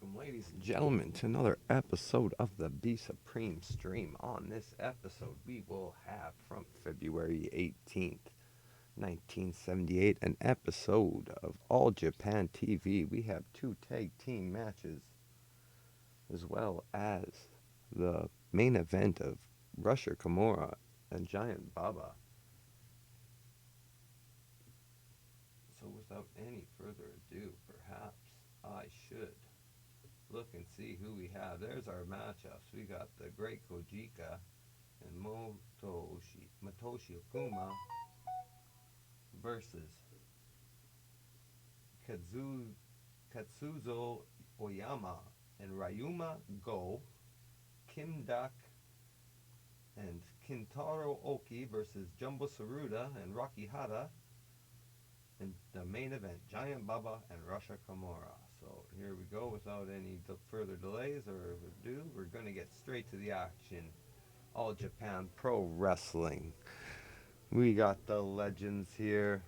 Welcome, ladies and gentlemen, to another episode of the Be Supreme stream. On this episode, we will have from February 18th, 1978, an episode of All Japan TV. We have two tag team matches, as well as the main event of Rusher Kimura and Giant Baba. So, without any further ado, perhaps I should look and see who we have. There's our matchups. We got the Great Kojika and Matoshi Okuma versus Katsu, Katsuzo Oyama and Ryuma Go, Kim Duck and Kintaro Oki versus Jumbo Saruda and Rocky Hara, and the main event, Giant Baba and Rusha Kimura. So here we go. Without any further delays or ado, we're going to get straight to the action. All Japan Pro Wrestling. We got the legends here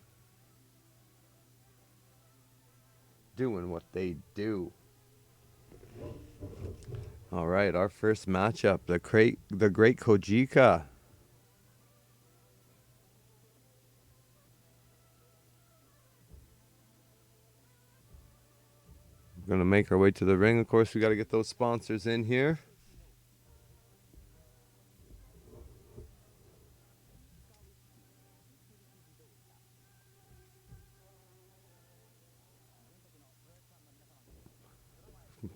doing what they do. All right, our first matchup, the Great Kojika. We're going to make our way to the ring. Of course, we got to get those sponsors in here.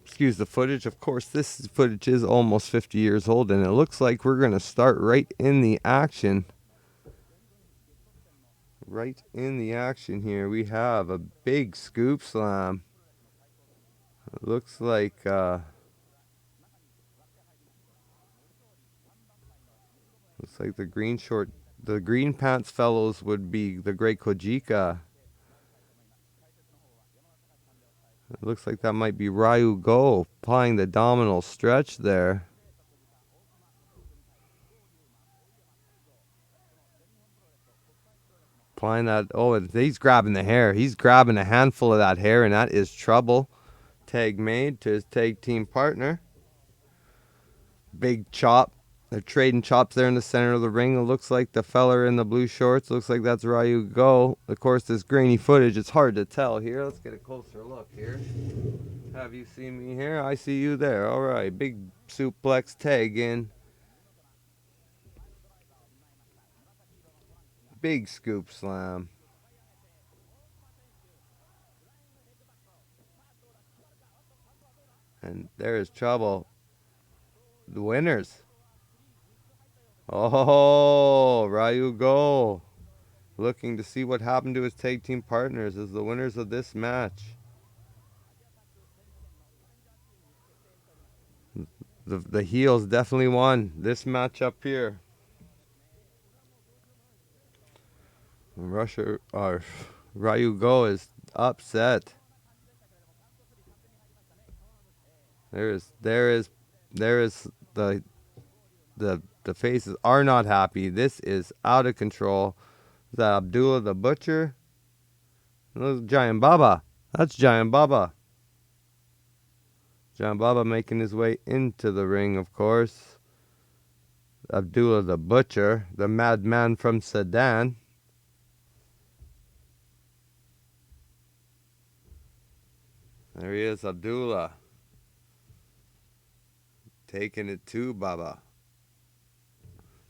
Excuse the footage. Of course, this footage is almost 50 years old, and it looks like we're going to start right in the action. Right in the action here, we have a big scoop slam. It looks like the the green pants fellows would be the Great Kojika. It looks like that might be Ryu Go applying the abdominal stretch there. Applying that. Oh, he's grabbing the hair. He's grabbing a handful of that hair, and that is trouble. Tag made to his tag team partner. Big chop. They're trading chops there in the center of the ring. It looks like the fella in the blue shorts. Looks like that's Ryu Go. Of course, this grainy footage, it's hard to tell here. Let's get a closer look here. Have you seen me here? I see you there. All right. Big suplex tag in. Big scoop slam. And there is trouble. The winners. Oh, Ryu Go. Looking to see what happened to his tag team partners as the winners of this match. The heels definitely won this match up here. Ryu Go is upset. There is the faces are not happy. This is out of control. Is that Abdullah the Butcher? That's Giant Baba. That's Giant Baba. Giant Baba making his way into the ring, of course. Abdullah the Butcher, the madman from Sudan. There he is, Abdullah. Taking it to Baba.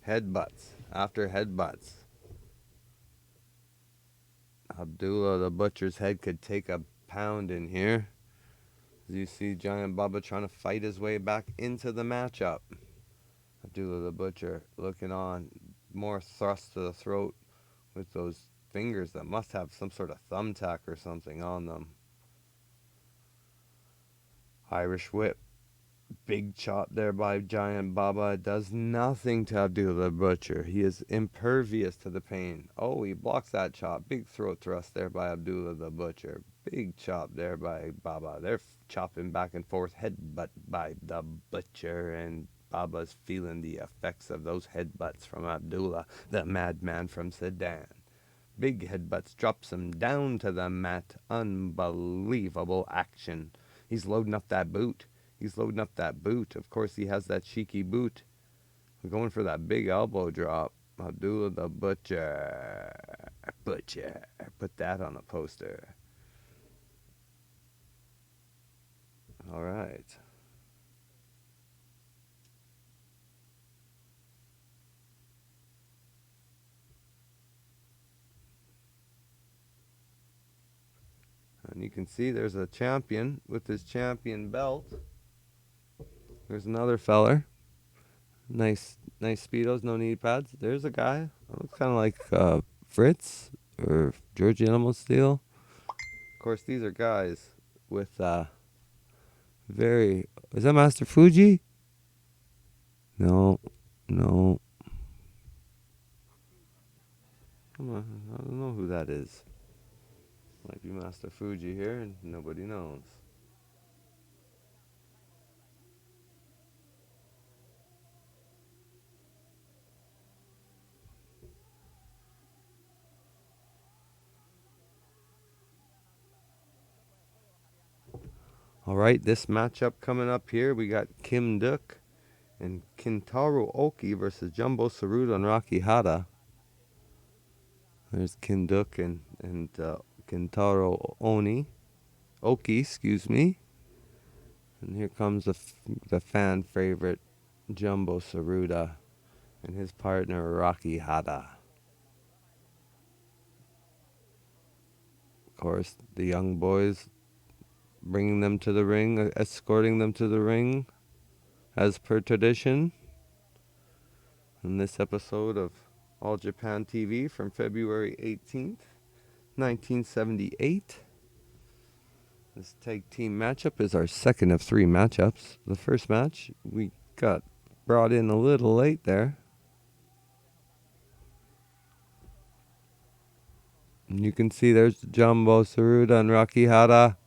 Headbutts after headbutts. Abdullah the Butcher's head could take a pound in here. As you see Giant Baba trying to fight his way back into the matchup. Abdullah the Butcher looking on. More thrust to the throat with those fingers that must have some sort of thumbtack or something on them. Irish whip. Big chop there by Giant Baba. It does nothing to Abdullah the Butcher. He is impervious to the pain. Oh, he blocks that chop. Big throat thrust there by Abdullah the Butcher. Big chop there by Baba. They're chopping back and forth. Headbutt by the Butcher, and Baba's feeling the effects of those headbutts from Abdullah, the madman from Sudan. Big headbutts drops him down to the mat. Unbelievable action. He's loading up that boot. He's loading up that boot. Of course, he has that cheeky boot. We're going for that big elbow drop. Abdullah the Butcher. Butcher. Put that on a poster. All right. And you can see there's a champion with his champion belt. There's another feller. Nice speedos, no knee pads. There's a guy. Looks kind of like Fritz or George Animal Steel. Of course, these are guys with very. Is that Master Fuji? No. Come on, I don't know who that is. Might be Master Fuji here, and nobody knows. All right, this matchup coming up here, we got Kim Duk and Kintaro Oki versus Jumbo Tsuruta and Rocky Hara. There's Kim Duk and Kintaro Oki, excuse me. And here comes the fan favorite Jumbo Tsuruta and his partner Rocky Hara. Of course, the young boys bringing them to the ring, escorting them to the ring, as per tradition. In this episode of All Japan TV from February 18th, 1978. This tag team matchup is our second of 3 matchups. The first match, we got brought in a little late there. And you can see there's Jumbo Tsuruta and Rocky Hara.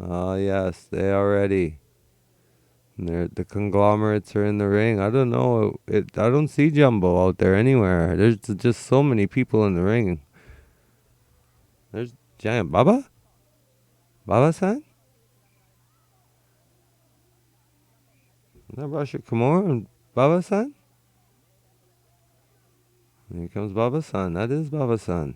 Oh, yes, they are ready. The conglomerates are in the ring. I don't know. I don't see Jumbo out there anywhere. There's just so many people in the ring. There's Giant Baba? Baba-san? Is that Rasha Kimura and Baba-san? Here comes Baba-san. That is Baba-san.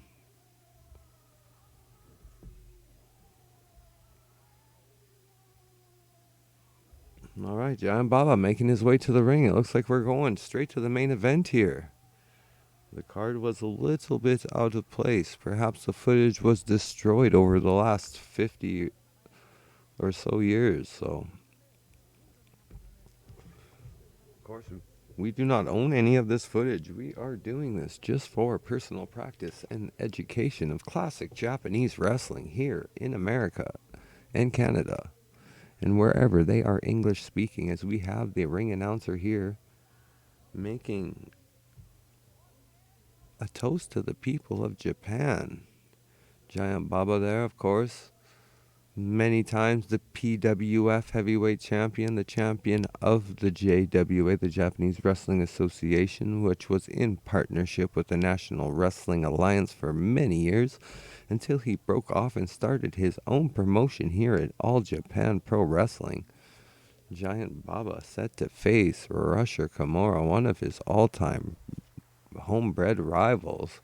All right, Giant Baba making his way to the ring. It looks like we're going straight to the main event here. The card was a little bit out of place. Perhaps the footage was destroyed over the last 50 or so years. So, of course, we do not own any of this footage. We are doing this just for personal practice and education of classic Japanese wrestling here in America and Canada and wherever they are English speaking, as we have the ring announcer here making a toast to the people of Japan. Giant Baba there, of course. Many times the PWF heavyweight champion, the champion of the JWA, the Japanese Wrestling Association, which was in partnership with the National Wrestling Alliance for many years, until he broke off and started his own promotion here at All Japan Pro Wrestling. Giant Baba set to face Rusher Kimura, one of his all-time homebred rivals.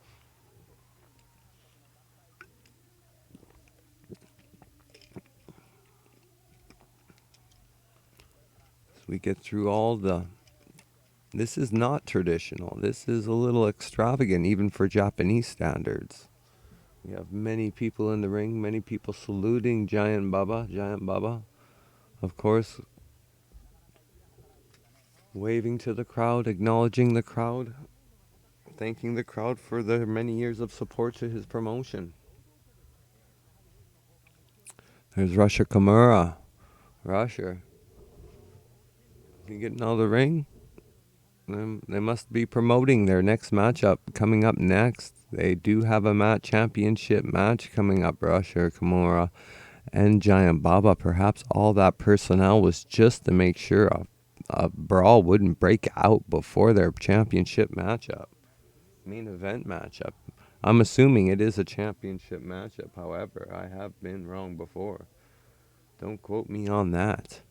So we get through all the... This is not traditional. This is a little extravagant, even for Japanese standards. We have many people in the ring, many people saluting Giant Baba. Giant Baba, of course, waving to the crowd, acknowledging the crowd, thanking the crowd for their many years of support to his promotion. There's Rusher Kimura. Rusher. Is he getting out of the ring? They must be promoting their next matchup coming up next. They do have a championship match coming up, Rusher Kimura and Giant Baba. Perhaps all that personnel was just to make sure a brawl wouldn't break out before their championship matchup. Main event matchup. I'm assuming it is a championship matchup. However, I have been wrong before. Don't quote me on that.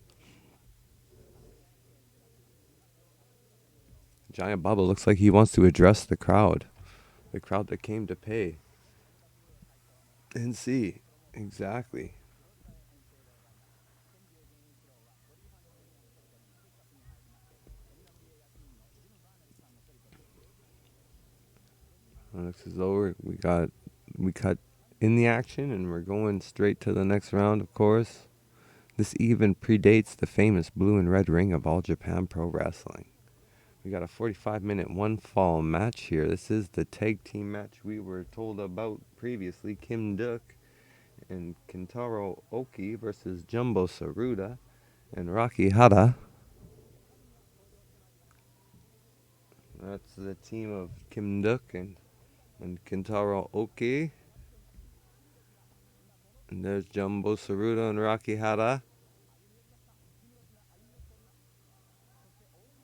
Giant Baba looks like he wants to address the crowd. The crowd that came to pay and see. Exactly. This is over. We cut in the action and we're going straight to the next round, of course. This even predates the famous blue and red ring of All Japan Pro Wrestling. We got a 45-minute one-fall match here. This is the tag team match we were told about previously. Kim Duk and Kentaro Oki versus Jumbo Saruda and Rocky Hara. That's the team of Kim Duk and Kentaro Oki. And there's Jumbo Saruda and Rocky Hara.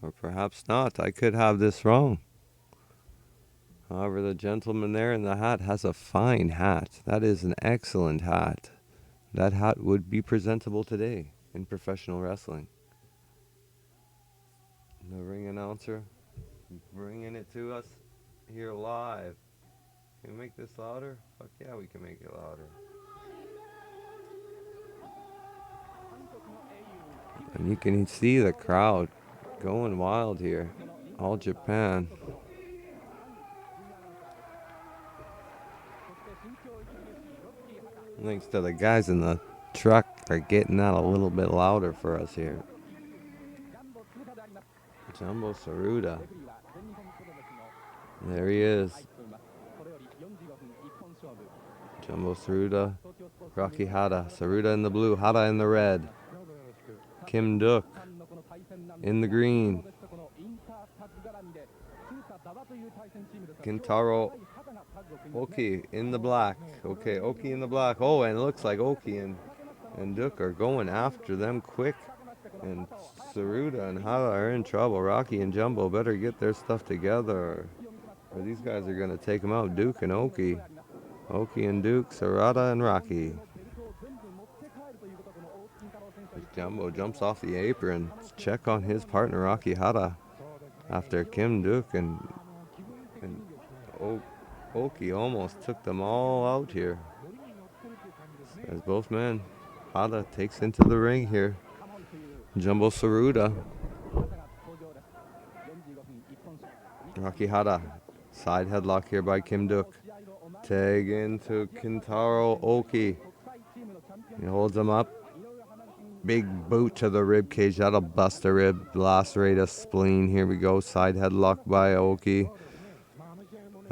Or perhaps not. I could have this wrong. However, the gentleman there in the hat has a fine hat. That is an excellent hat. That hat would be presentable today in professional wrestling. The ring announcer bringing it to us here live. Can we make this louder? Fuck yeah, we can make it louder. And you can see the crowd going wild here. All Japan. Thanks to the guys in the truck for getting that a little bit louder for us here. Jumbo Saruda. There he is. Jumbo Saruda. Rocky Hara. Saruda in the blue. Hara in the red. Kim Duk in the green. Kentaro Oki in the black. Okay, Oki in the black. Oh, and it looks like Oki and Duk are going after them quick. And Saruda and Hara are in trouble. Rocky and Jumbo better get their stuff together, or these guys are going to take them out. Duke and Oki. Oki and Duke, Saruda and Rocky. Jumbo jumps off the apron. Check on his partner, Rocky Hara, after Kim Duk and Oki almost took them all out here. As both men, Hara takes into the ring here. Jumbo Saruda. Rocky Hara. Side headlock here by Kim Duk. Tag into Kentaro Oki. He holds him up. Big boot to the rib cage. That'll bust a rib. Lacerate a spleen. Here we go. Side headlock by Oki.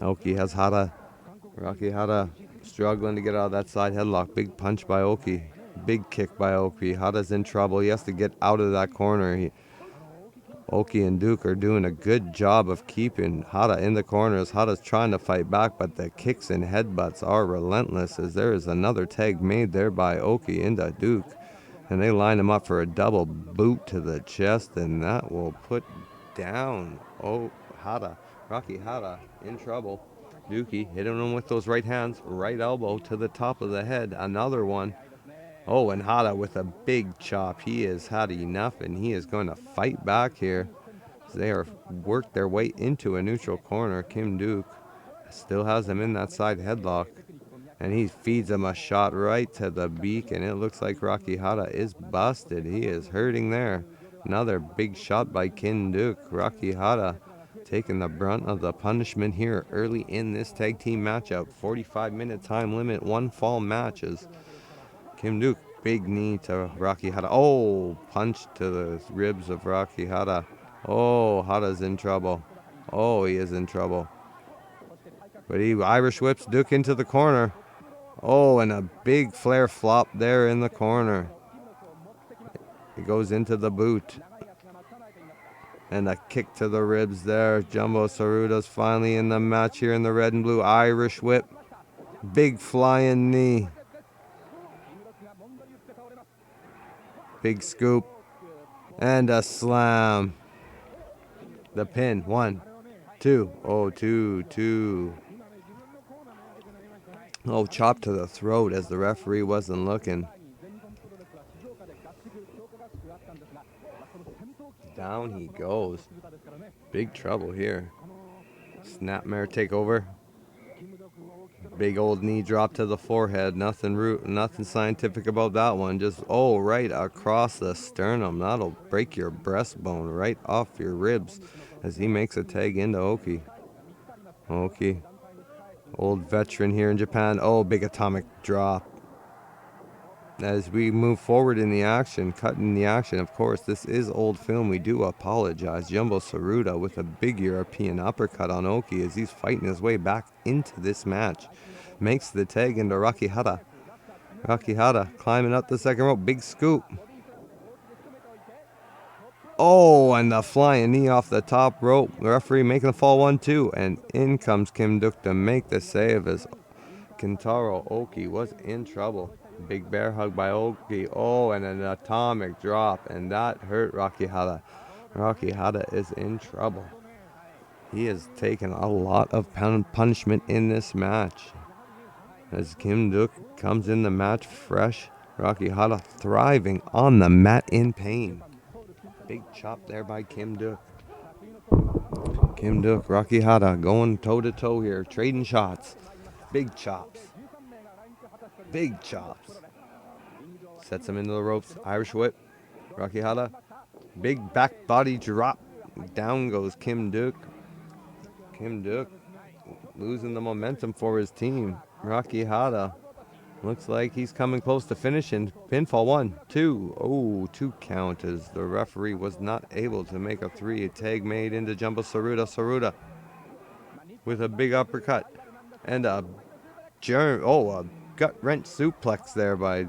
Oki has Hara. Rocky Hara struggling to get out of that side headlock. Big punch by Oki. Big kick by Oki. Hara's in trouble. He has to get out of that corner. Oki and Duke are doing a good job of keeping Hara in the corners. Hara's trying to fight back, but the kicks and headbutts are relentless, as there is another tag made there by Oki into Duke. And they line him up for a double boot to the chest, and that will put down Hara. Rocky Hara in trouble. Dookie hitting him with those right hands. Right elbow to the top of the head. Another one. Oh, and Hara with a big chop. He has had enough, and he is going to fight back here. They are worked their way into a neutral corner. Kim Duke still has him in that side headlock, and he feeds him a shot right to the beak, and it looks like Rocky Hara is busted. He is hurting there. Another big shot by Kim Duke. Rocky Hara taking the brunt of the punishment here early in this tag team matchup. 45-minute time limit, one fall matches. Kim Duke, big knee to Rocky Hara. Oh, punch to the ribs of Rocky Hara. Oh, Hara's in trouble. Oh, he is in trouble. But he Irish whips Duke into the corner. Oh, and a big flare flop there in the corner. He goes into the boot. And a kick to the ribs there. Jumbo Saruda's finally in the match here in the red and blue. Irish whip. Big flying knee. Big scoop. And a slam. The pin. 1, 2. Oh, 2. Oh, chop to the throat as the referee wasn't looking. Down he goes. Big trouble here. Snapmare takeover. Big old knee drop to the forehead. Nothing scientific about that one. Just right across the sternum. That'll break your breastbone right off your ribs as he makes a tag into Oki. Oki, old veteran here in Japan. Oh, big atomic drop. As we move forward in the action, cutting the action, of course, this is old film. We do apologize. Jumbo Tsuruta with a big European uppercut on Oki as he's fighting his way back into this match. Makes the tag into Rakihara. Rakihara climbing up the second rope. Big scoop. Oh, and the flying knee off the top rope. The referee making the fall 1-2. And in comes Kim Duk to make the save as Kentaro Oki was in trouble. Big bear hug by Oki. Oh, and an atomic drop. And that hurt Rakihara. Rakihara is in trouble. He has taken a lot of punishment in this match. As Kim Duk comes in the match fresh, Rakihara thriving on the mat in pain. Big chop there by Kim Duk. Kim Duk, Rakihara going toe to toe here, trading shots. Big chops. Big chops. Sets him into the ropes. Irish whip. Rakihara. Big back body drop. Down goes Kim Duk. Kim Duk losing the momentum for his team. Rakihara looks like he's coming close to finishing. Pinfall 1, 2. Oh, 2 count as the referee was not able to make a 3. A tag made into Jumbo Tsuruta. Tsuruta with a big uppercut and a gut wrench suplex there by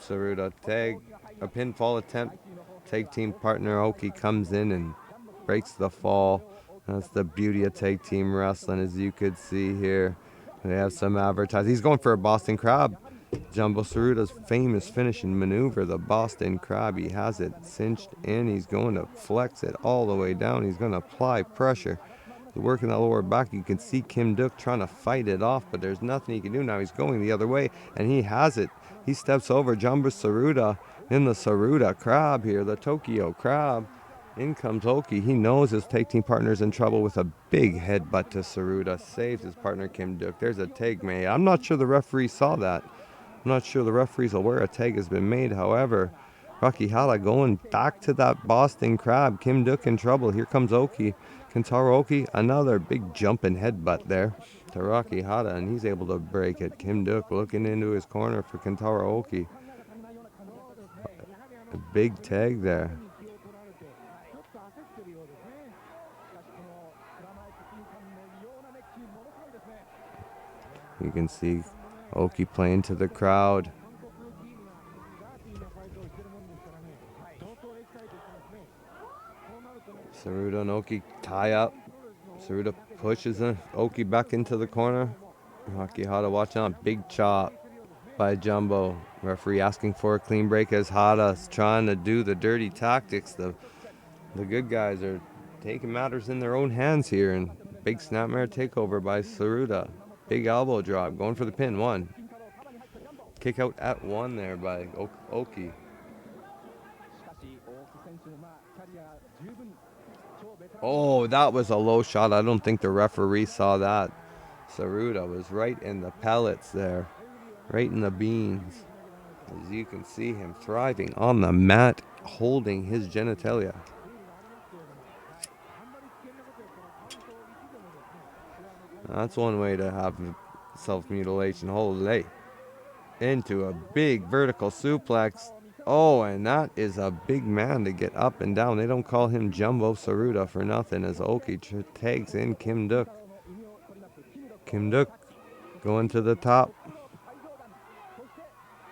Tsuruta. Tag, a pinfall attempt. Tag team partner Oki comes in and breaks the fall. That's the beauty of tag team wrestling, as you could see here. They have some advertising. He's going for a Boston Crab. Jumbo Tsuruta's famous finishing maneuver, the Boston Crab. He has it cinched in. He's going to flex it all the way down. He's going to apply pressure. Working that lower back, you can see Kim Duk trying to fight it off, but there's nothing he can do now. He's going the other way, and he has it. He steps over Jumbo Tsuruta in the Tsuruta Crab here, the Tokyo Crab. In comes Oki. He knows his tag team partner's in trouble with a big headbutt to Tsuruta. Saves his partner Kim Duk. There's a tag made. I'm not sure the referee saw that. I'm not sure the referee's aware a tag has been made. However, Rakihara going back to that Boston Crab. Kim Duk in trouble. Here comes Oki. Kentaro Oki, another big jumping headbutt there to Rakihara, and he's able to break it. Kim Duk looking into his corner for Kentaro Oki. A big tag there. You can see Oki playing to the crowd. Tsuruta and Oki tie up. Tsuruta pushes Oki back into the corner. Rakihara watching on. Big chop by Jumbo. Referee asking for a clean break as Hara's trying to do the dirty tactics. The good guys are taking matters in their own hands here. And big snapmare takeover by Tsuruta. Big elbow drop. Going for the pin. 1. Kick out at 1 there by Oki. Oh, that was a low shot. I don't think the referee saw that. Tsuruta was right in the pellets there. Right in the beans. As you can see him thriving on the mat, holding his genitalia. That's one way to have self-mutilation. Holy. Into a big vertical suplex. Oh, and that is a big man to get up and down. They don't call him Jumbo Tsuruta for nothing as Oki tags in Kim Duk. Kim Duk going to the top.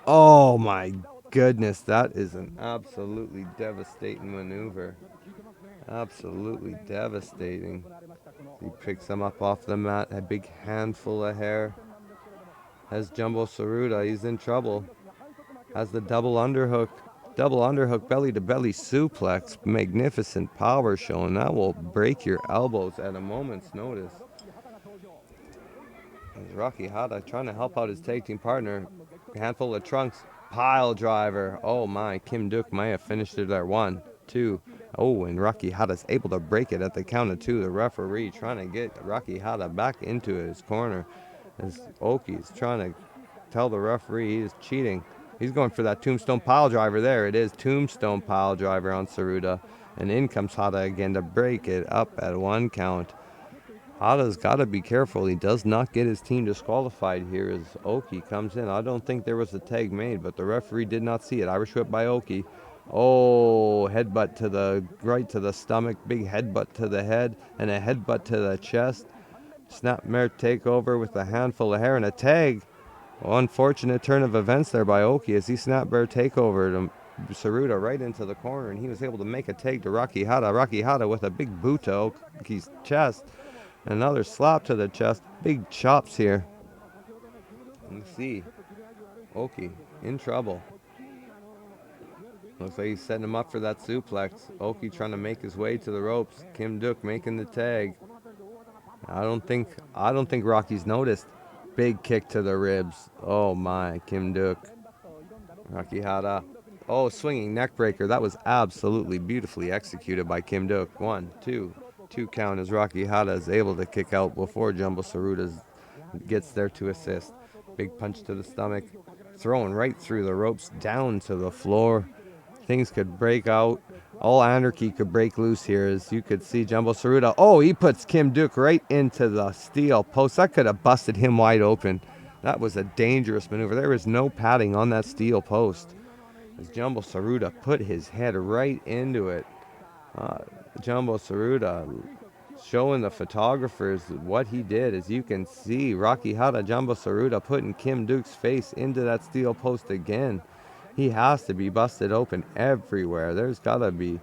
Oh my goodness, that is an absolutely devastating maneuver. Absolutely devastating. He picks him up off the mat, a big handful of hair. Has Jumbo Tsuruta, he's in trouble. Has the double underhook belly to belly suplex. Magnificent power show, and that will break your elbows at a moment's notice. Rocky Hata trying to help out his tag team partner. A handful of trunks. Pile driver. Oh my, Kim Duk might have finished it there. 1, 2. Oh, and Rocky Hata's able to break it at the count of 2. The referee trying to get Rocky Hata back into his corner. As Oki's trying to tell the referee he's cheating. He's going for that tombstone pile driver. There it is. Tombstone pile driver on Saruda. And in comes Hata again to break it up at 1 count. Hada's got to be careful. He does not get his team disqualified here as Oki comes in. I don't think there was a tag made, but the referee did not see it. Irish whip by Oki. Oh, headbutt to the right to the stomach. Big headbutt to the head and a headbutt to the chest. Snapmare takeover with a handful of hair and a tag. Unfortunate turn of events there by Oki as he snapmare takeover to Saruda right into the corner, and he was able to make a tag to Rocky Hata. Rocky Hata with a big boot to Oki's chest. Another slap to the chest. Big chops here. You see Oki in trouble. Looks like he's setting him up for that suplex. Oki trying to make his way to the ropes. Kim Duk making the tag. I don't think Rocky's noticed. Big kick to the ribs. Oh my, Kim Duk. Rocky Hata. Oh, swinging neck breaker. That was absolutely beautifully executed by Kim Duk. 1, 2. 2 count as Rocky Hata is able to kick out before Jumbo Saruda gets there to assist. Big punch to the stomach. Thrown right through the ropes down to the floor. Things could break out. All anarchy could break loose here as you could see Jumbo Saruda. Oh, he puts Kim Duk right into the steel post. That could have busted him wide open. That was a dangerous maneuver. There was no padding on that steel post. As Jumbo Saruda put his head right into it. Jumbo Saruda showing the photographers what he did. As you can see, Rocky Hata, Jumbo Saruda putting Kim Duk's face into that steel post again. He has to be busted open everywhere. There's got to be.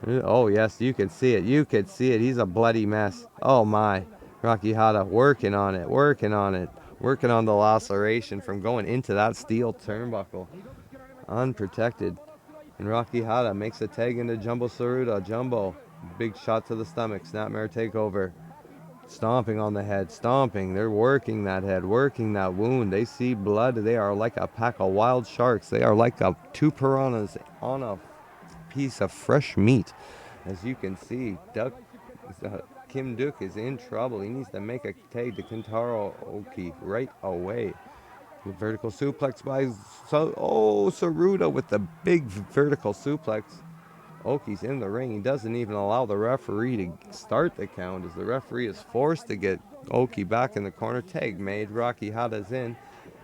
Oh, yes, you can see it. You can see it. He's a bloody mess. Oh, my. Rocky Hata working on it, working on it. Working on the laceration from going into that steel turnbuckle. Unprotected. And Rocky Hata makes a tag into Jumbo Saruda. Jumbo, big shot to the stomach. Snapmare takeover. Stomping on the head, stomping. They're working that head, working that wound. They see blood. They are like a pack of wild sharks. They are like 2 piranhas on a piece of fresh meat. As you can see, Kim Duk is in trouble. He needs to make a tag to Kentaro Oki right away. The vertical suplex by Saruda with the big vertical suplex. Oki's in the ring. He doesn't even allow the referee to start the count as the referee is forced to get Oki back in the corner. Tag made. Rocky Hata's in.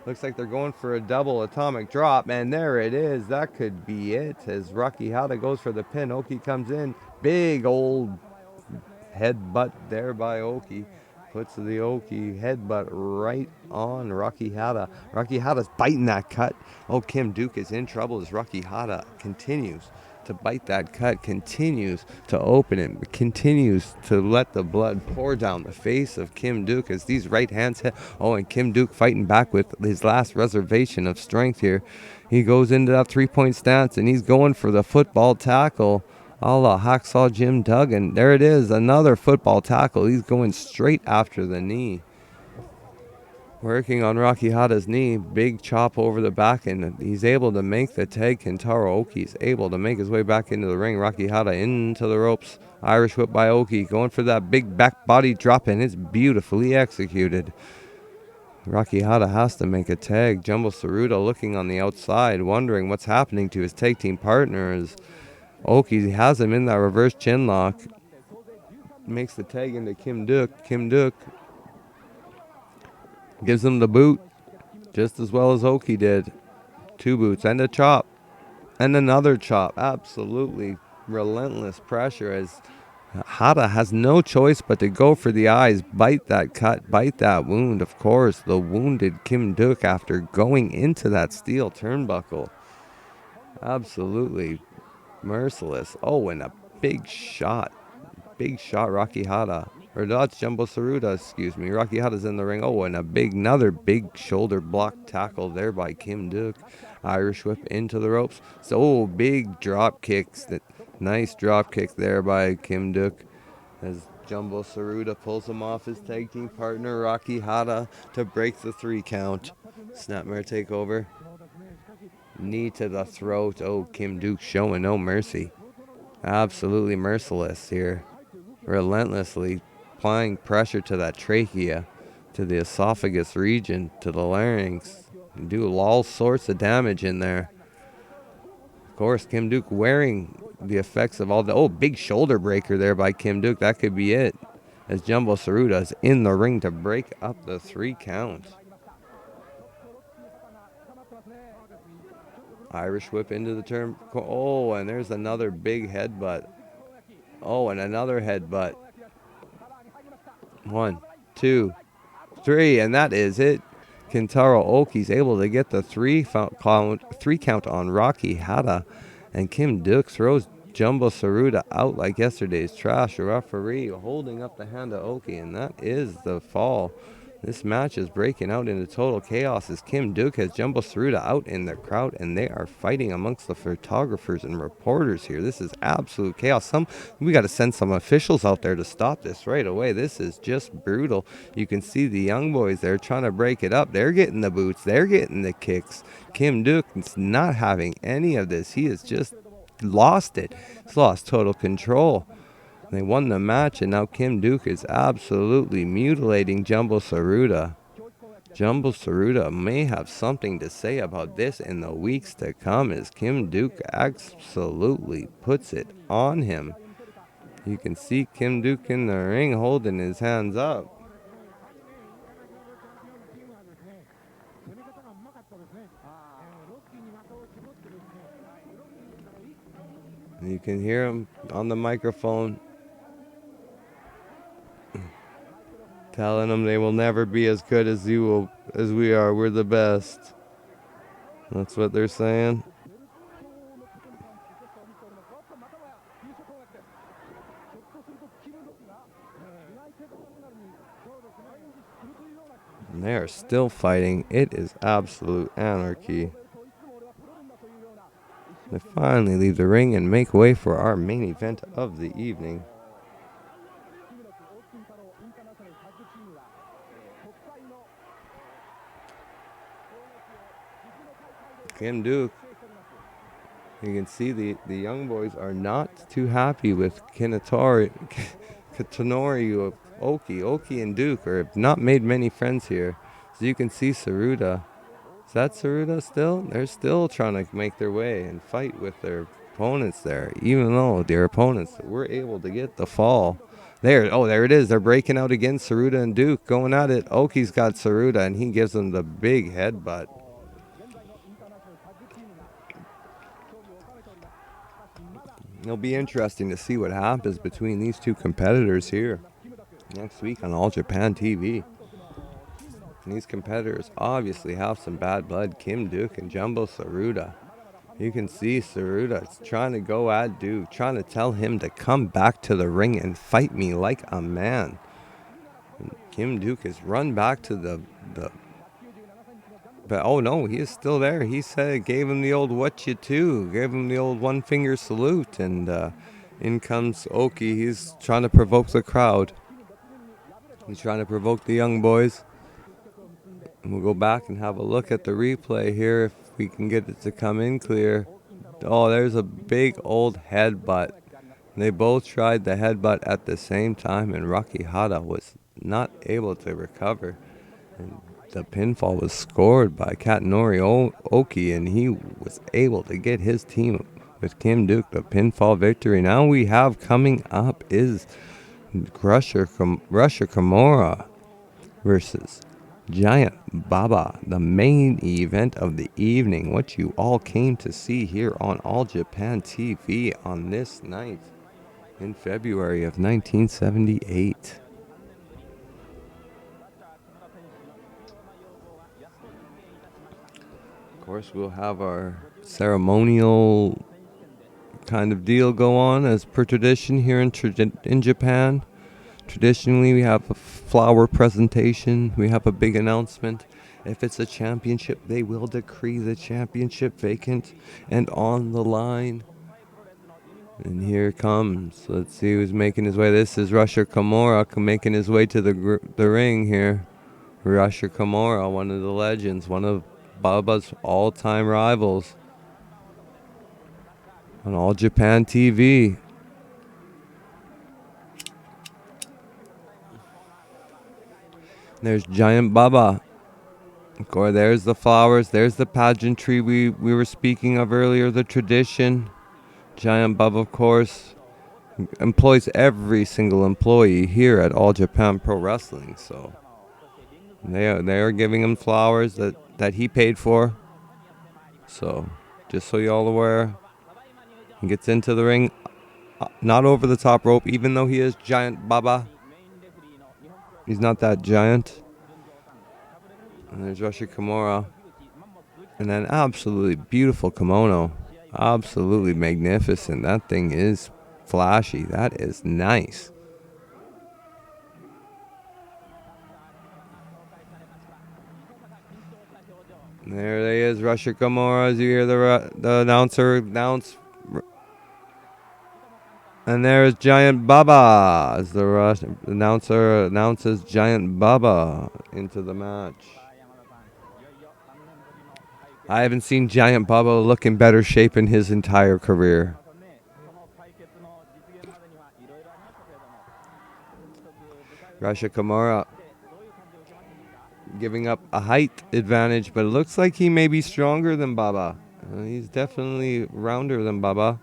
Looks like they're going for a double atomic drop, and there it is. That could be it as Rocky Hata goes for the pin. Oki comes in. Big old headbutt there by Oki. Puts the Oki headbutt right on Rocky Hata. Rocky Hata's biting that cut. Oh, Kim Duk is in trouble as Rocky Hata continues to bite that cut, continues to open it, continues to let the blood pour down the face of Kim Duk as these right hands hit. Oh, and Kim Duk fighting back with his last reservation of strength here. He goes into that 3-point stance and he's going for the football tackle. A la Hacksaw Jim Duggan. There it is, another football tackle. He's going straight after the knee. Working on Rocky Hata's knee, big chop over the back, and he's able to make the tag. Kentaro Oki's able to make his way back into the ring. Rocky Hata into the ropes. Irish whip by Oki, going for that big back body drop, and it's beautifully executed. Rocky Hata has to make a tag. Jumbo Saruda looking on the outside, wondering what's happening to his tag team partners. Oki has him in that reverse chin lock. Makes the tag into Kim Duk. Kim Duk gives him the boot just as well as Oki did. 2 boots and a chop. And another chop. Absolutely relentless pressure as Hata has no choice but to go for the eyes. Bite that cut. Bite that wound. Of course, the wounded Kim Duk after going into that steel turnbuckle. Absolutely merciless. Oh, and a big shot. Big shot, Rocky Hata. Or that's Jumbo Saruda, excuse me. Rocky Hata's in the ring. Oh, and another big shoulder block tackle there by Kim Duk. Irish whip into the ropes. Big drop kicks. Nice drop kick there by Kim Duk. As Jumbo Tsuruta pulls him off his tag team partner, Rocky Hara, to break the 3 count. Snapmare takeover. Knee to the throat. Oh, Kim Duke showing no mercy. Absolutely merciless here. Relentlessly applying pressure to that trachea, to the esophagus region, to the larynx. Do all sorts of damage in there. Of course, Kim Duke wearing the effects of all the... Oh, big shoulder breaker there by Kim Duke. That could be it. As Jumbo Tsuruta is in the ring to break up the 3 count. Irish whip into the turn. Oh, and there's another big headbutt. Oh, and another headbutt. 1, 2, 3, and that is it. Kentaro Oki's able to get the 3 count on Rocky Hara, and Kim Duke throws Jumbo Tsuruta out like yesterday's trash. A referee holding up the hand of Oki, and that is the fall. This match is breaking out into total chaos as Kim Duke has Jumbo Tsuruta out in the crowd, and they are fighting amongst the photographers and reporters here. This is absolute chaos. We got to send some officials out there to stop this right away. This is just brutal. You can see the young boys there trying to break it up. They're getting the boots. They're getting the kicks. Kim Duke is not having any of this. He has just lost it. He's lost total control. They won the match, and now Kim Duke is absolutely mutilating Jumbo Tsuruta. Jumbo Tsuruta may have something to say about this in the weeks to come as Kim Duke absolutely puts it on him. You can see Kim Duke in the ring holding his hands up. You can hear him on the microphone telling them they will never be as good as we are. We're the best. That's what they're saying. And they are still fighting. It is absolute anarchy. They finally leave the ring and make way for our main event of the evening. Kim Duke. You can see the young boys are not too happy with Katanori Oki and Duke have not made many friends here. So you can see Tsuruta. Is that Tsuruta still? They're still trying to make their way and fight with their opponents there, even though their opponents were able to get the fall. There it is. They're breaking out again. Tsuruta and Duke going at it. Oki's got Tsuruta, and he gives them the big headbutt. It'll be interesting to see what happens between these two competitors here next week on All Japan TV. And these competitors obviously have some bad blood. Kim Duke and Jumbo Tsuruta. You can see Tsuruta trying to go at Duke, trying to tell him to come back to the ring and fight me like a man. And Kim Duke has run back to but oh no, he is still there. He gave him the old what you do, gave him the old 1-finger salute, and in comes Oki. He's trying to provoke the crowd. He's trying to provoke the young boys. And we'll go back and have a look at the replay here if we can get it to come in clear. Oh, there's a big old headbutt. They both tried the headbutt at the same time, and Rocky Hara was not able to recover. And the pinfall was scored by Katanori Oki, and he was able to get his team with Kim Duke the pinfall victory. Now we have coming up is Rusher Kimura versus Giant Baba, the main event of the evening. What you all came to see here on All Japan TV on this night in February of 1978. Of course, we'll have our ceremonial kind of deal go on as per tradition here in Japan. Traditionally, we have a flower presentation. We have a big announcement. If it's a championship, they will decree the championship vacant and on the line. And here comes. Let's see who's making his way. This is Rusher Kimura making his way to the ring here. Rusher Kimura, one of the legends, one of Bubba's all-time rivals on All Japan TV. There's Giant Baba. Of course, there's the flowers. There's the pageantry we were speaking of earlier, the tradition. Giant Baba, of course, employs every single employee here at All Japan Pro Wrestling. So they are giving him flowers that he paid for. So just so y'all aware, he gets into the ring, not over the top rope, even though he is Giant Baba. He's not that giant. And there's Rusher Kimura. And an absolutely beautiful kimono. Absolutely magnificent. That thing is flashy. That is nice. And there he is, Rusher Kimura, as you hear the announcer announce. And there's Giant Baba as the announcer announces Giant Baba into the match. I haven't seen Giant Baba look in better shape in his entire career. Rusher Kimura giving up a height advantage, but it looks like he may be stronger than Baba. He's definitely rounder than Baba.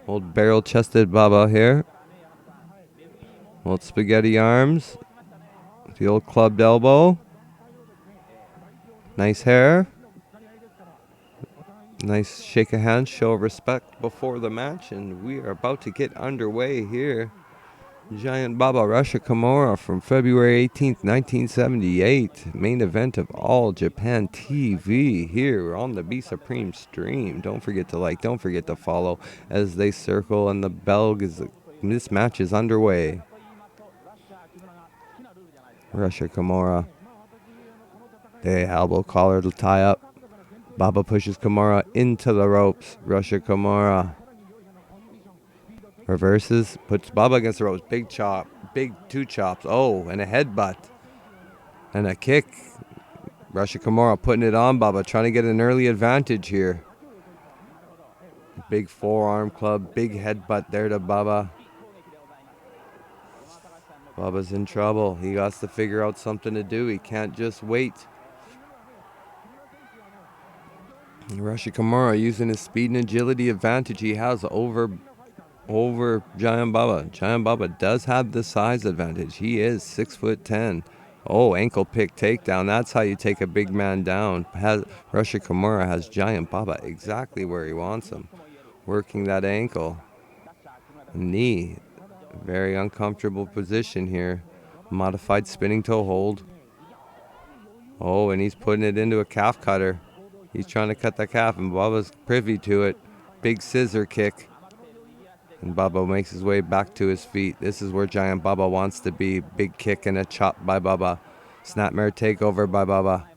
Old barrel-chested Baba here. Old spaghetti arms. The old clubbed elbow. Nice hair. Nice shake of hands, show of respect before the match, and we are about to get underway here. Giant Baba Rusher Kimura from February 18th, 1978. Main event of All Japan TV here on the Be Supreme stream. Don't forget to like, don't forget to follow as they circle and the bell is, this match is underway. Rusher Kimura. The elbow collar to tie up. Baba pushes Kimura into the ropes. Rusher Kimura reverses, puts Baba against the ropes. Big chop, big two chops. Oh, and a headbutt. And a kick. Rusher Kimura putting it on Baba, trying to get an early advantage here. Big forearm club, big headbutt there to Baba. Baba's in trouble. He has to figure out something to do. He can't just wait. Rusher Kimura using his speed and agility advantage he has over Giant Baba. Giant Baba does have the size advantage. He is 6'10". Oh, ankle pick takedown. That's how you take a big man down. Rusher Kimura has Giant Baba exactly where he wants him. Working that ankle. Knee. Very uncomfortable position here. Modified spinning toe hold. Oh, and he's putting it into a calf cutter. He's trying to cut the calf, and Baba's privy to it. Big scissor kick. And Baba makes his way back to his feet. This is where Giant Baba wants to be. Big kick and a chop by Baba. Snapmare takeover by Baba.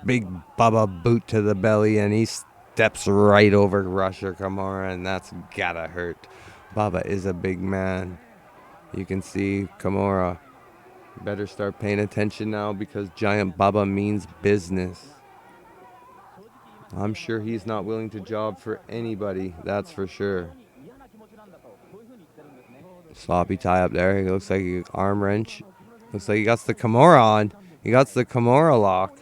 Big Baba boot to the belly, and he steps right over Rusher Kimura, and that's gotta hurt. Baba is a big man. You can see Kimura better start paying attention now because Giant Baba means business. I'm sure he's not willing to job for anybody, that's for sure. Sloppy tie up there. He looks like an arm wrench. Looks like he got the Kimura on. He got the Kimura lock.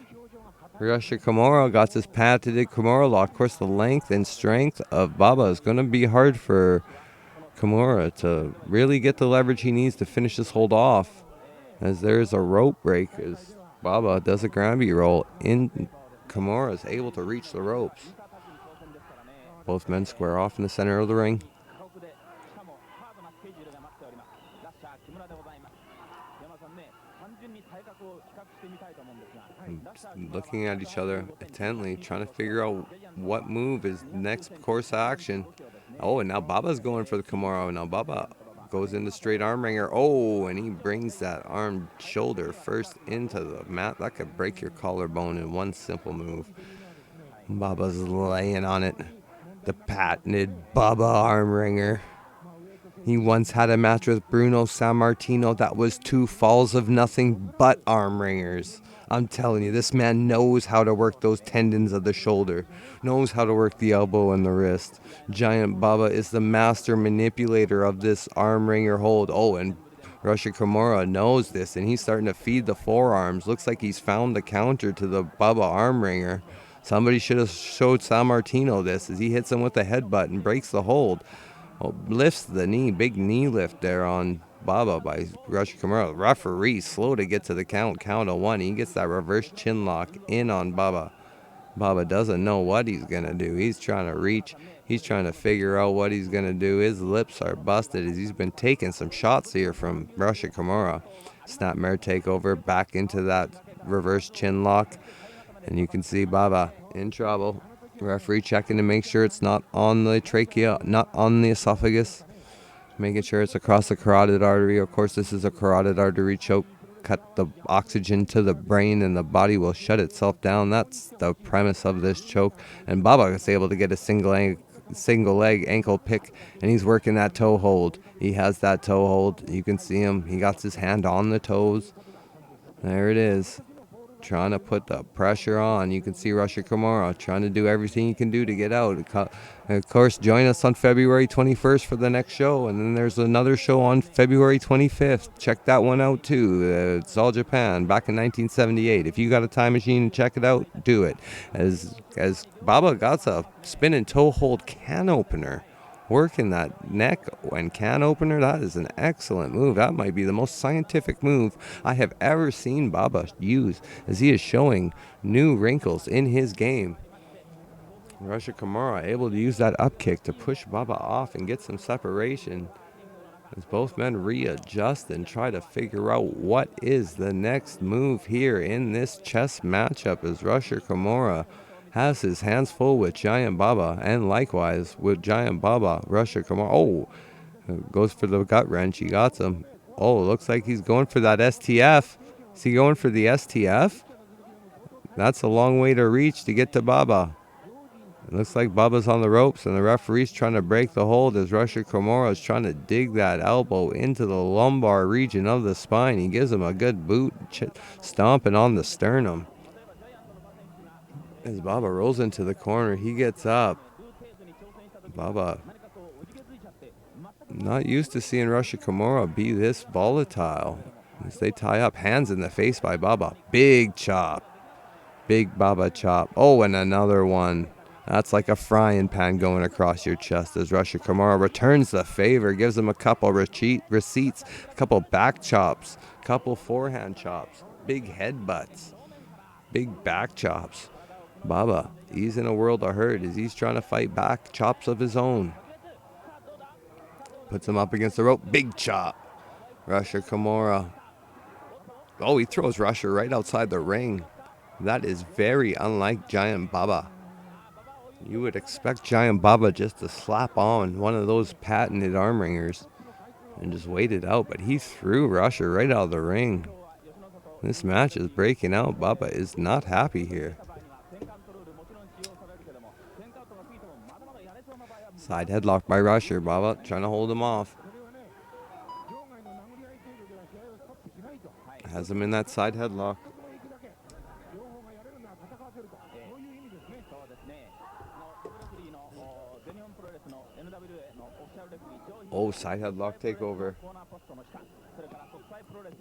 Rusher Kimura got his patented Kimura lock. Of course, the length and strength of Baba is going to be hard for Kimura to really get the leverage he needs to finish this hold off. As there's a rope break as Baba does a Granby roll. Kimura is able to reach the ropes. Both men square off in the center of the ring. Looking at each other intently, trying to figure out what move is next course of action. Oh, and now Baba's going for the Kimura. Now Baba goes into straight arm wringer. Oh, and he brings that arm shoulder first into the mat. That could break your collarbone in one simple move. Baba's laying on it. The patented Bubba arm wringer. He once had a match with Bruno Sammartino that was 2 falls of nothing but arm wringers. I'm telling you, this man knows how to work those tendons of the shoulder, knows how to work the elbow and the wrist. Giant Bubba is the master manipulator of this arm wringer hold. Oh, and Russia Kimura knows this, and he's starting to feed the forearms. Looks like he's found the counter to the Bubba arm wringer. Somebody should have showed Sammartino this as he hits him with a headbutt and breaks the hold. Oh, lifts the knee, big knee lift there on Baba by Russia Kimura. Referee slow to get to the count of 1. He gets that reverse chin lock in on Baba. Baba doesn't know what he's going to do. He's trying to reach. He's trying to figure out what he's going to do. His lips are busted as he's been taking some shots here from Russia Kimura. Snapmare takeover back into that reverse chin lock. And you can see Baba in trouble. Referee checking to make sure it's not on the trachea, not on the esophagus. Making sure it's across the carotid artery. Of course, this is a carotid artery choke. Cut the oxygen to the brain and the body will shut itself down. That's the premise of this choke. And Baba is able to get a single leg ankle pick, and he's working that toe hold. He has that toe hold. You can see him. He got his hand on the toes. There it is. Trying to put the pressure on. You can see Russia Kimura trying to do everything he can do to get out. Of course, join us on February 21st for the next show, and then there's another show on February 25th. Check that one out too. It's All Japan back in 1978. If you got a time machine and check it out, do it. As Baba got a spinning toe hold can opener. Working that neck and can opener, that is an excellent move. That might be the most scientific move I have ever seen Baba use, as he is showing new wrinkles in his game. Russia Kimura able to use that up kick to push Baba off and get some separation, as both men readjust and try to figure out what is the next move here in this chess matchup, as Russia Kimura has his hands full with Giant Baba, and likewise with Giant Baba, Russia Kimura. Oh, goes for the gut wrench. He got him. Oh, looks like he's going for that STF. Is he going for the STF? That's a long way to reach to get to Baba. It looks like Baba's on the ropes, and the referee's trying to break the hold as Russia Kimura is trying to dig that elbow into the lumbar region of the spine. He gives him a good boot, stomping on the sternum. As Baba rolls into the corner, he gets up. Baba, not used to seeing Russia Kimura be this volatile. As they tie up, hands in the face by Baba. Big chop. Big Baba chop. Oh, and another one. That's like a frying pan going across your chest as Russia Kimura returns the favor, gives him a couple receipts, a couple back chops, a couple forehand chops, big headbutts, big back chops. Baba, he's in a world of hurt as he's trying to fight back, chops of his own. Puts him up against the rope, big chop. Russia Kimura. Oh, he throws Russia right outside the ring. That is very unlike Giant Baba. You would expect Giant Baba just to slap on one of those patented arm wringers and just wait it out, but he threw Russia right out of the ring. This match is breaking out. Baba is not happy here. Side headlock by Russia. Baba trying to hold him off. Has him in that side headlock. Oh, side headlock takeover.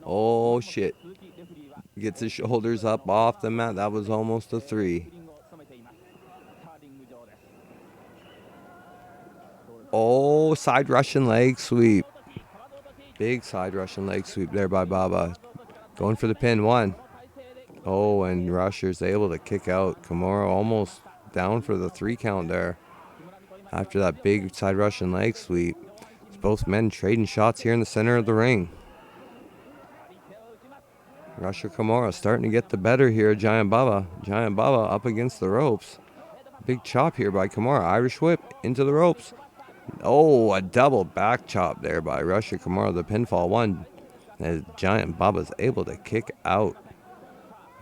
Oh, shit. Gets his shoulders up off the mat. That was almost a 3. Oh, side Russian leg sweep. Big side Russian leg sweep there by Baba. Going for the pin. 1. Oh, and Russia's able to kick out. Kimura almost down for the 3 count there. After that big side Russian leg sweep. Both men trading shots here in the center of the ring. Russia Kimura starting to get the better here of Giant Baba. Giant Baba up against the ropes. Big chop here by Kimura. Irish whip into the ropes. Oh, a double back chop there by Russia Kimura. The pinfall 1. As Giant Baba's able to kick out.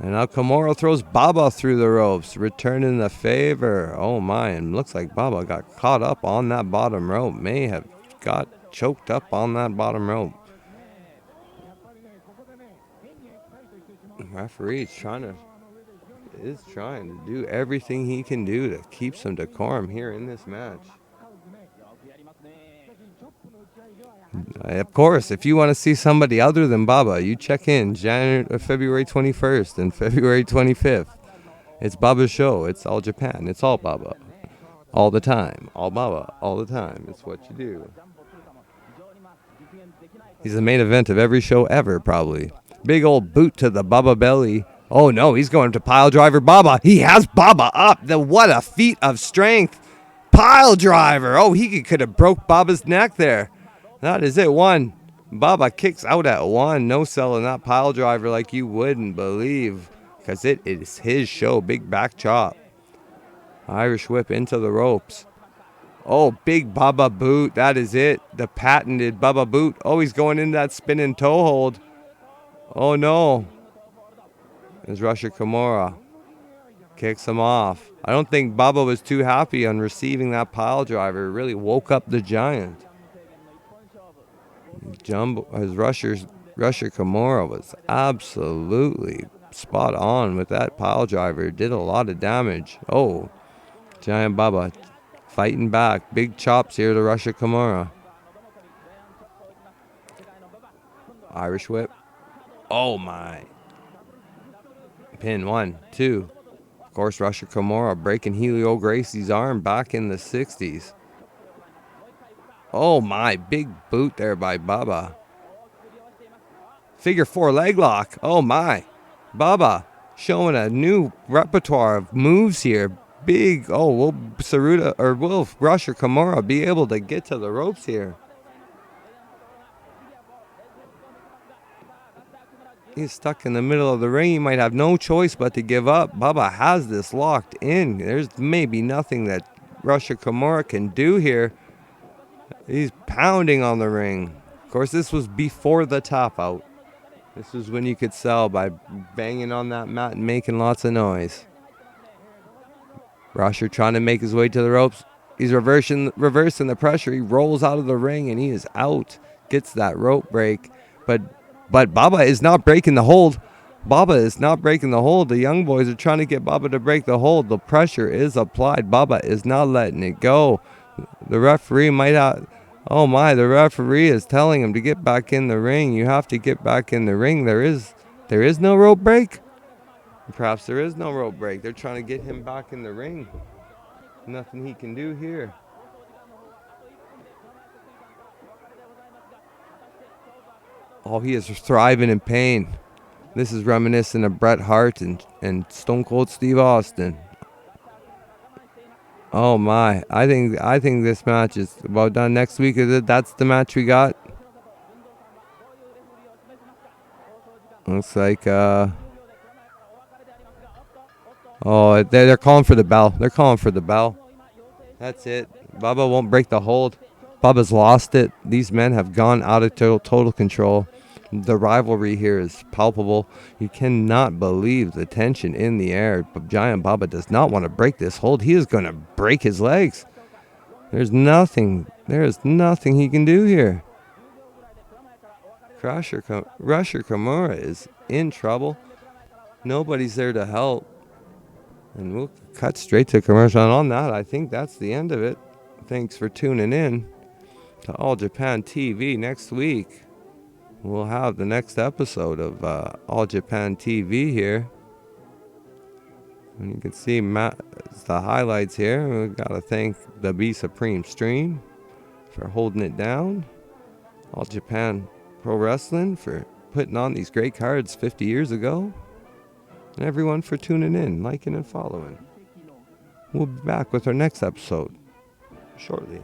And now Kimura throws Baba through the ropes, returning the favor. Oh my, and looks like Baba got caught up on that bottom rope. May have got choked up on that bottom rope. Referee is trying to do everything he can do to keep some decorum here in this match. Of course, if you want to see somebody other than Baba, you check in February 21st and February 25th. It's Baba's show. It's all Japan. It's all Baba. All the time. All Baba. All the time. It's what you do. He's the main event of every show ever, probably. Big old boot to the Baba belly. Oh no, he's going to pile driver Baba. He has Baba up. What a feat of strength. Pile driver. Oh, he could have broke Baba's neck there. That is it. One. Baba kicks out at one. No selling that pile driver like you wouldn't believe. Because it is his show. Big back chop. Irish whip into the ropes. Oh, big Baba boot. That is it. The patented Baba boot. Oh, he's going into that spinning toe hold. Oh, no. There's Rusher Kimura. Kicks him off. I don't think Baba was too happy on receiving that pile driver. It really woke up the giant. Rusher Kimura was absolutely spot on with that pile driver. Did a lot of damage. Oh, Giant Baba fighting back. Big chops here to Rusher Kimura. Irish whip. Oh my. Pin 1, 2. Of course, Rusher Kimura breaking Helio Gracie's arm back in the 60s. Oh my, big boot there by Baba. Figure 4 leg lock. Oh my. Baba showing a new repertoire of moves here. Big. Oh, will Rusher Kimura be able to get to the ropes here? He's stuck in the middle of the ring. He might have no choice but to give up. Baba has this locked in. There's maybe nothing that Rusher Kimura can do here. He's pounding on the ring. Of course, this was before the tap out. This was when you could sell by banging on that mat and making lots of noise. Rusher trying to make his way to the ropes. He's reversing the pressure. He rolls out of the ring and he is out. Gets that rope break. But Baba is not breaking the hold. Baba is not breaking the hold. The young boys are trying to get Baba to break the hold. The pressure is applied. Baba is not letting it go. The referee might have... Oh my, the referee is telling him to get back in the ring. You have to get back in the ring. There is no rope break. Perhaps there is no rope break. They're trying to get him back in the ring. Nothing he can do here. Oh, he is thriving in pain. This is reminiscent of Bret Hart and Stone Cold Steve Austin. Oh my, I think this match is about done. Next week, that's the match we got. Looks like oh, they're calling for the bell. They're calling for the bell. That's it. Baba won't break the hold. Baba's lost it. These men have gone out of total control. The rivalry here is palpable. You cannot believe the tension in the air. But Giant Baba does not want to break this hold. He is going to break his legs. There is nothing he can do here. Rusher Kimura is in trouble. Nobody's there to help. And we'll cut straight to commercial. And on that, I think that's the end of it. Thanks for tuning in to All Japan TV. Next week, we'll have the next episode of All Japan TV here. And you can see the highlights here. We've got to thank the Be Supreme Stream for holding it down. All Japan Pro Wrestling for putting on these great cards 50 years ago. And everyone for tuning in, liking, and following. We'll be back with our next episode shortly.